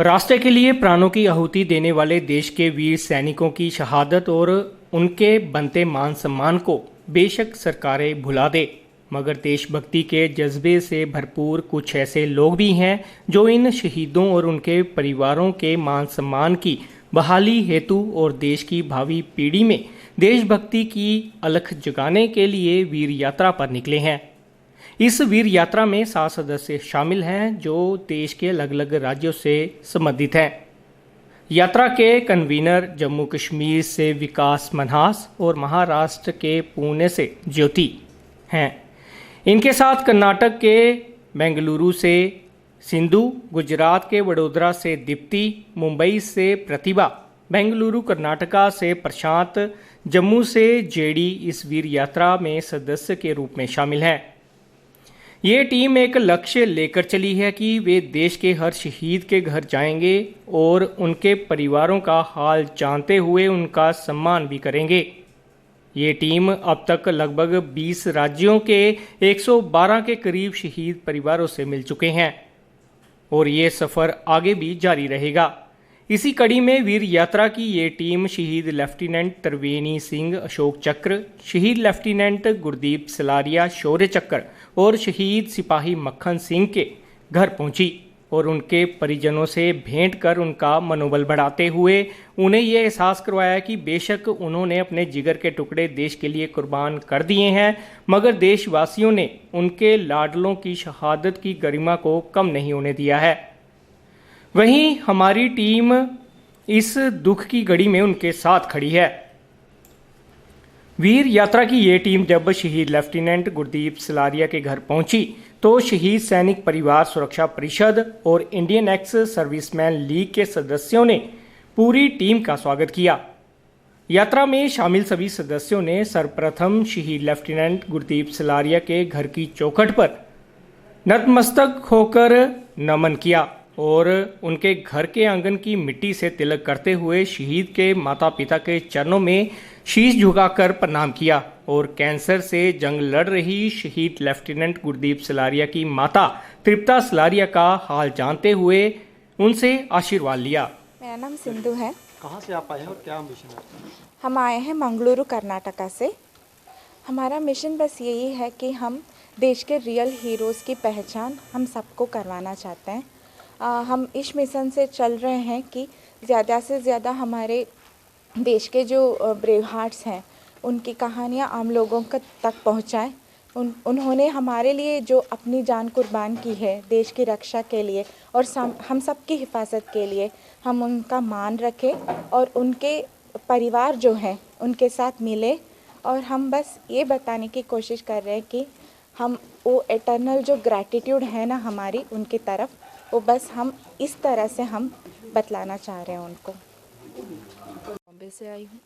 राष्ट्र के लिए प्राणों की आहुति देने वाले देश के वीर सैनिकों की शहादत और उनके बनते मान सम्मान को बेशक सरकारें भुला दे, मगर देशभक्ति के जज्बे से भरपूर कुछ ऐसे लोग भी हैं जो इन शहीदों और उनके परिवारों के मान सम्मान की बहाली हेतु और देश की भावी पीढ़ी में देशभक्ति की अलख जगाने के लिए वीर यात्रा पर निकले हैं। इस वीर यात्रा में 7 सदस्य शामिल हैं जो देश के अलग अलग राज्यों से संबंधित हैं। यात्रा के कन्वीनर जम्मू कश्मीर से विकास मनहास और महाराष्ट्र के पुणे से ज्योति हैं। इनके साथ कर्नाटक के बेंगलुरु से सिंधु, गुजरात के वडोदरा से दीप्ति, मुंबई से प्रतिभा, बेंगलुरु कर्नाटका से प्रशांत, जम्मू से जेडी इस वीर यात्रा में सदस्य के रूप में शामिल हैं। ये टीम एक लक्ष्य लेकर चली है कि वे देश के हर शहीद के घर जाएंगे और उनके परिवारों का हाल जानते हुए उनका सम्मान भी करेंगे। ये टीम अब तक लगभग 20 राज्यों के 112 के करीब शहीद परिवारों से मिल चुके हैं और ये सफ़र आगे भी जारी रहेगा। इसी कड़ी में वीर यात्रा की ये टीम शहीद लेफ्टिनेंट त्रिवेणी सिंह अशोक चक्र, शहीद लेफ्टिनेंट गुरदीप सलारिया शौर्य चक्र और शहीद सिपाही मक्खन सिंह के घर पहुंची और उनके परिजनों से भेंट कर उनका मनोबल बढ़ाते हुए उन्हें यह एहसास करवाया कि बेशक उन्होंने अपने जिगर के टुकड़े देश के लिए कुर्बान कर दिए हैं, मगर देशवासियों ने उनके लाडलों की शहादत की गरिमा को कम नहीं होने दिया है। वहीं हमारी टीम इस दुख की घड़ी में उनके साथ खड़ी है। वीर यात्रा की ये टीम जब शहीद लेफ्टिनेंट गुरदीप सलारिया के घर पहुंची तो शहीद सैनिक परिवार सुरक्षा परिषद और इंडियन एक्स सर्विसमैन लीग के सदस्यों ने पूरी टीम का स्वागत किया। यात्रा में शामिल सभी सदस्यों ने सर्वप्रथम शहीद लेफ्टिनेंट गुरदीप सलारिया के घर की चौखट पर नतमस्तक होकर नमन किया और उनके घर के आंगन की मिट्टी से तिलक करते हुए शहीद के माता पिता के चरणों में शीश झुकाकर प्रणाम किया और कैंसर से जंग लड़ रही शहीद लेफ्टिनेंट गुरदीप सलारिया की माता तृप्ता सलारिया का हाल जानते हुए उनसे आशीर्वाद लिया। मेरा नाम सिंधु है। कहाँ से आप आए हैं और क्या मिशन है? हम आए हैं मंगलुरु कर्नाटका से। हमारा मिशन बस यही है कि हम देश के रियल हीरोज़ की पहचान हम सबको करवाना चाहते हैं। हम इस मिशन से चल रहे हैं कि ज़्यादा से ज़्यादा हमारे देश के जो ब्रेव हार्ट्स हैं उनकी कहानियाँ आम लोगों तक पहुँचाएँ। उन्होंने हमारे लिए जो अपनी जान कुर्बान की है देश की रक्षा के लिए और हम सब की हिफाजत के लिए, हम उनका मान रखें और उनके परिवार जो हैं उनके साथ मिले। और हम बस ये बताने की कोशिश कर रहे हैं कि हम वो एटर्नल जो ग्रैटिट्यूड है ना हमारी उनकी तरफ, वो बस हम इस तरह से हम बतलाना चाह रहे हैं उनको। बॉम्बे से आई हूँ।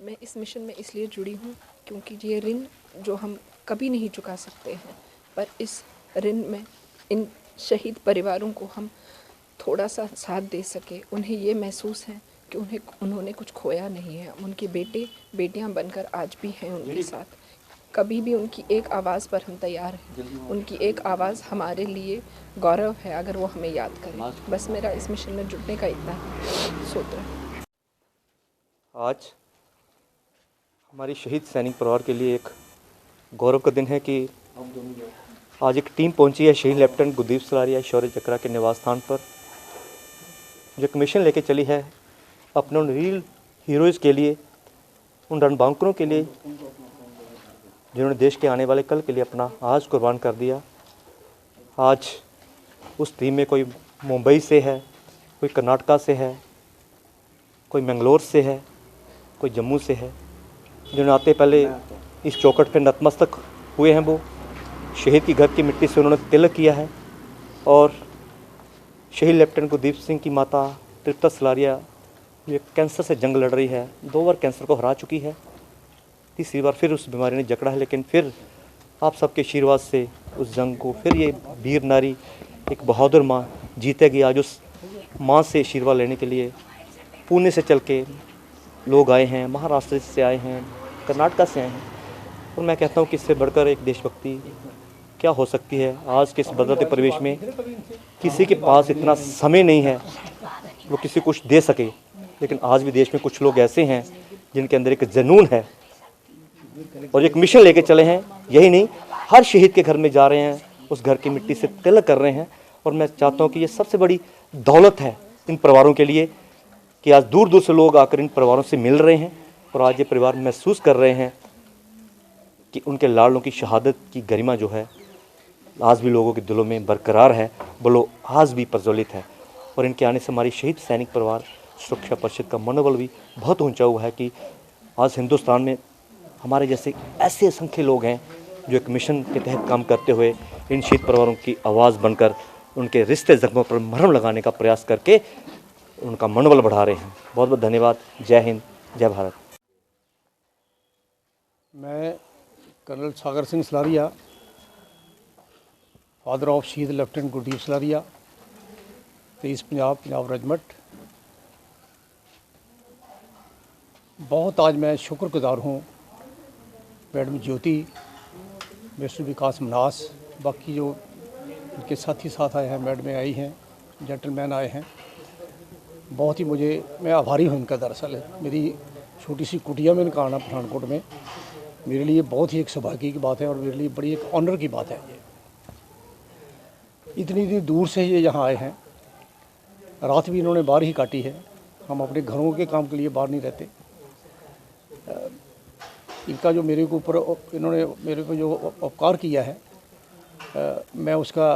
मैं इस मिशन में इसलिए जुड़ी हूँ क्योंकि ये ऋण जो हम कभी नहीं चुका सकते हैं, पर इस ऋण में इन शहीद परिवारों को हम थोड़ा सा साथ दे सके। उन्हें ये महसूस है कि उन्होंने कुछ खोया नहीं है। उनके बेटे बेटियाँ बनकर आज भी हैं उनके साथ। कभी भी उनकी एक आवाज़ पर हम तैयार हैं। उनकी एक आवाज़ हमारे लिए गौरव है अगर वो हमें याद करें। बस मेरा इस मिशन में जुटने का इतना सूत्र है। आज हमारी शहीद सैनिक परिवार के लिए एक गौरव का दिन है कि आज एक टीम पहुंची है शहीद लेफ्टिनेंट गुरदीप सलारिया शौर्य चक्रा के निवास स्थान पर, जो एक मिशन लेके चली है अपने उन रियल हीरोज़ के लिए, उन रणबांकुरों के लिए जिन्होंने देश के आने वाले कल के लिए अपना आज कुर्बान कर दिया। आज उस टीम में कोई मुंबई से है, कोई कर्नाटका से है, कोई मैंगलोर से है, कोई जम्मू से है, जिन्होंने आते पहले इस चौखट पे नतमस्तक हुए हैं। वो शहीद की घर की मिट्टी से उन्होंने तिलक किया है और शहीद लेफ्टिनेंट गुरदीप सिंह की माता तृप्ता सलारिया जो कैंसर से जंग लड़ रही है, 2 बार कैंसर को हरा चुकी है, तीसरी बार फिर उस बीमारी ने जकड़ा है, लेकिन फिर आप सबके आशीर्वाद से उस जंग को फिर ये वीर नारी एक बहादुर माँ जीतेगी। आज उस माँ से आशीर्वाद लेने के लिए पुणे से चल के लोग आए हैं, महाराष्ट्र से आए हैं, कर्नाटका से आए हैं। और मैं कहता हूँ कि इससे बढ़कर एक देशभक्ति क्या हो सकती है। आज के इस बदलते परिवेश में किसी के पास इतना समय नहीं है वो किसी कुछ दे सके, लेकिन आज भी देश में कुछ लोग ऐसे हैं जिनके अंदर एक जुनून है और एक मिशन लेके चले हैं। यही नहीं, हर शहीद के घर में जा रहे हैं, उस घर की मिट्टी से तिलक कर रहे हैं। और मैं चाहता हूँ कि ये सबसे बड़ी दौलत है इन परिवारों के लिए कि आज दूर दूर से लोग आकर इन परिवारों से मिल रहे हैं और आज ये परिवार महसूस कर रहे हैं कि उनके लाडलों की शहादत की गरिमा जो है आज भी लोगों के दिलों में बरकरार है, वो लोग आज भी प्रज्वलित है। और इनके आने से हमारी शहीद सैनिक परिवार सुरक्षा परिषद का मनोबल भी बहुत ऊंचा हुआ है कि आज हिंदुस्तान में हमारे जैसे ऐसे असंख्य लोग हैं जो एक मिशन के तहत काम करते हुए इन शहीद परिवारों की आवाज़ बनकर उनके रिश्ते जख्मों पर मरहम लगाने का प्रयास करके उनका मनोबल बढ़ा रहे हैं। बहुत बहुत धन्यवाद। जय हिंद, जय भारत। मैं colonel Sagar Singh Salaria, father of शहीद लेफ्टिनेंट गुरदीप सलारिया, 23 पंजाब रेजिमेंट। बहुत आज मैं शुक्रगुजार हूँ मैडम ज्योति, मिस्टर विकास मनास, बाकी जो इनके साथी साथ आए हैं, मैडमें आई हैं, जेंटलमैन आए हैं। बहुत ही मैं आभारी हूँ इनका। दरअसल मेरी छोटी सी कुटिया में इनका आना पठानकोट में मेरे लिए बहुत ही एक सौभाग्य की बात है और मेरे लिए बड़ी एक ऑनर की बात है। ये इतनी दूर से ये यहाँ आए हैं, रात भी इन्होंने बाहर ही काटी है। हम अपने घरों के काम के लिए बाहर नहीं रहते। इनका जो मेरे को ऊपर इन्होंने मेरे को जो उपकार किया है, मैं उसका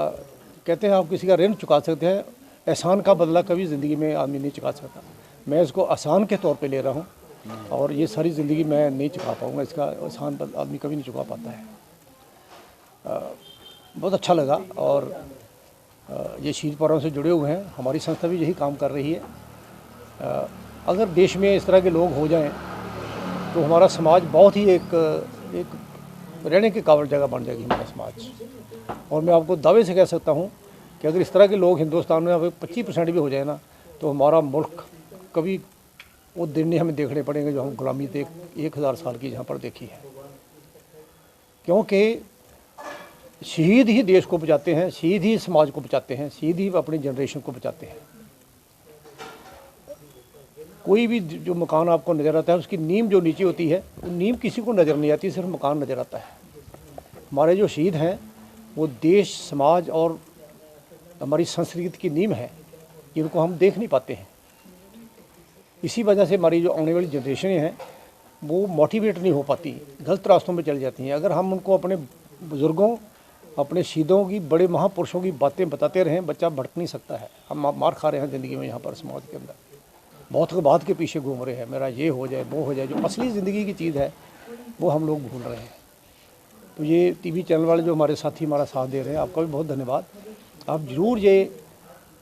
कहते हैं आप किसी का ऋण चुका सकते हैं, एहसान का बदला कभी ज़िंदगी में आदमी नहीं चुका सकता। मैं इसको आसान के तौर पे ले रहा हूँ और ये सारी ज़िंदगी मैं नहीं चुका पाऊँगा, इसका एहसान आदमी कभी नहीं चुका पाता है। बहुत अच्छा लगा। और ये शहीद परिवारों से जुड़े हुए हैं, हमारी संस्था भी यही काम कर रही है। अगर देश में इस तरह के लोग हो जाएं तो हमारा समाज बहुत ही एक रहने के काबिल जगह बन जाएगी हमारा समाज। और मैं आपको दावे से कह सकता हूँ कि अगर इस तरह के लोग हिंदुस्तान में अब 25% भी हो जाए ना, तो हमारा मुल्क कभी वो दिन नहीं हमें देखने पड़ेंगे जो हम गुलामी 1000 साल की जहाँ पर देखी है। क्योंकि शहीद ही देश को बचाते हैं, शहीद ही समाज को बचाते हैं, शहीद ही अपनी जनरेशन को बचाते हैं। कोई भी जो मकान आपको नज़र आता है उसकी नींव जो नीचे होती है, वो नींव किसी को नज़र नहीं आती, सिर्फ मकान नज़र आता है। हमारे जो शहीद हैं वो देश, समाज और हमारी संस्कृति की नींव है, इनको हम देख नहीं पाते हैं। इसी वजह से हमारी जो आने वाली जनरेशन हैं वो मोटिवेट नहीं हो पाती, गलत रास्तों में चली जाती हैं। अगर हम उनको अपने बुज़ुर्गों, अपने शहीदों की, बड़े महापुरुषों की बातें बताते रहें, बच्चा भटक नहीं सकता है। हम मार खा रहे हैं ज़िंदगी में, यहाँ पर समाज के अंदर बहुत बात के पीछे घूम रहे हैं, मेरा ये हो जाए वो हो जाए। जो असली ज़िंदगी की चीज़ है वो हम लोग भूल रहे हैं। तो ये टीवी चैनल वाले जो हमारे साथी हमारा साथ दे रहे हैं, आपका भी बहुत धन्यवाद। आप ज़रूर ये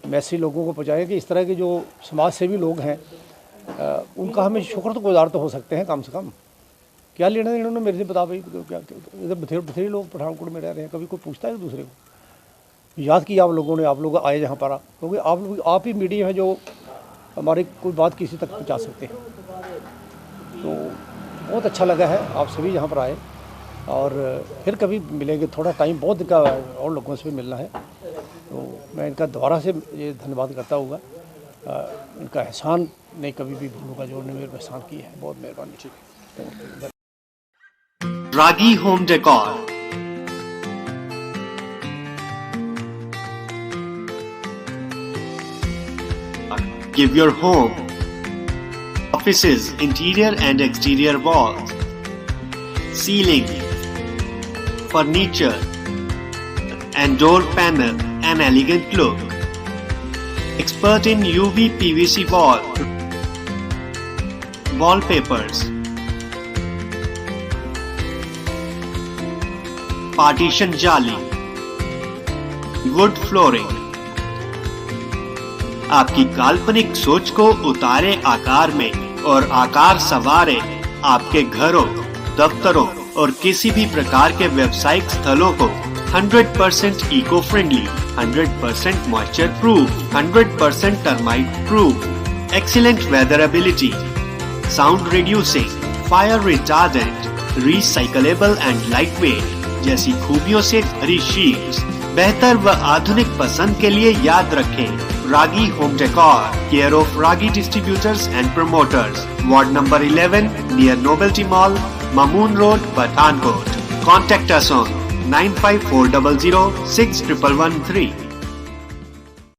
मैसेज लोगों को पहुँचाएं कि इस तरह के जो समाज सेवी लोग हैं उनका हमें शुक्रगुजार तो हो सकते हैं कम से कम। क्या लेना देना उन्होंने मेरे से बता भाई, क्या इधर बथेरे लोग पठानकोट में रह रहे हैं, कभी कोई पूछता है एक दूसरे को। याद किया आप लोगों ने, आप लोग आए जहाँ पर, क्योंकि आप ही मीडिया है जो हमारी कोई बात किसी तक पहुँचा सकते हैं। तो बहुत अच्छा लगा है आप सभी यहाँ पर आए और फिर कभी मिलेंगे। थोड़ा टाइम बहुत इनका और लोगों से भी मिलना है, तो मैं इनका दोबारा से ये धन्यवाद करता हूँ। इनका एहसान नहीं कभी भी भूलूंगा जो उन्होंने मेरे पर एहसान किया है। बहुत मेहरबानी। Ragi home decor, give your home, offices, interior and exterior walls, ceiling, furniture and door panel an elegant look. Expert in UV PVC wallpapers, partition jali, wood flooring. आपकी काल्पनिक सोच को उतारे आकार में और आकार संवारे आपके घरों, दफ्तरों और किसी भी प्रकार के व्यावसायिक स्थलों को 100% eco friendly, 100% moisture proof, 100% termite proof, excellent weatherability, sound reducing, fire retardant, recyclable and lightweight जैसी खूबियों से भरी शीट्स। बेहतर व आधुनिक पसंद के लिए याद रखें Ragi Home Decor, care of Ragi Distributors and Promoters, Ward number 11 near Novelty Mall, Mamoon Road, Pathankot. Contact us on 95400 6113.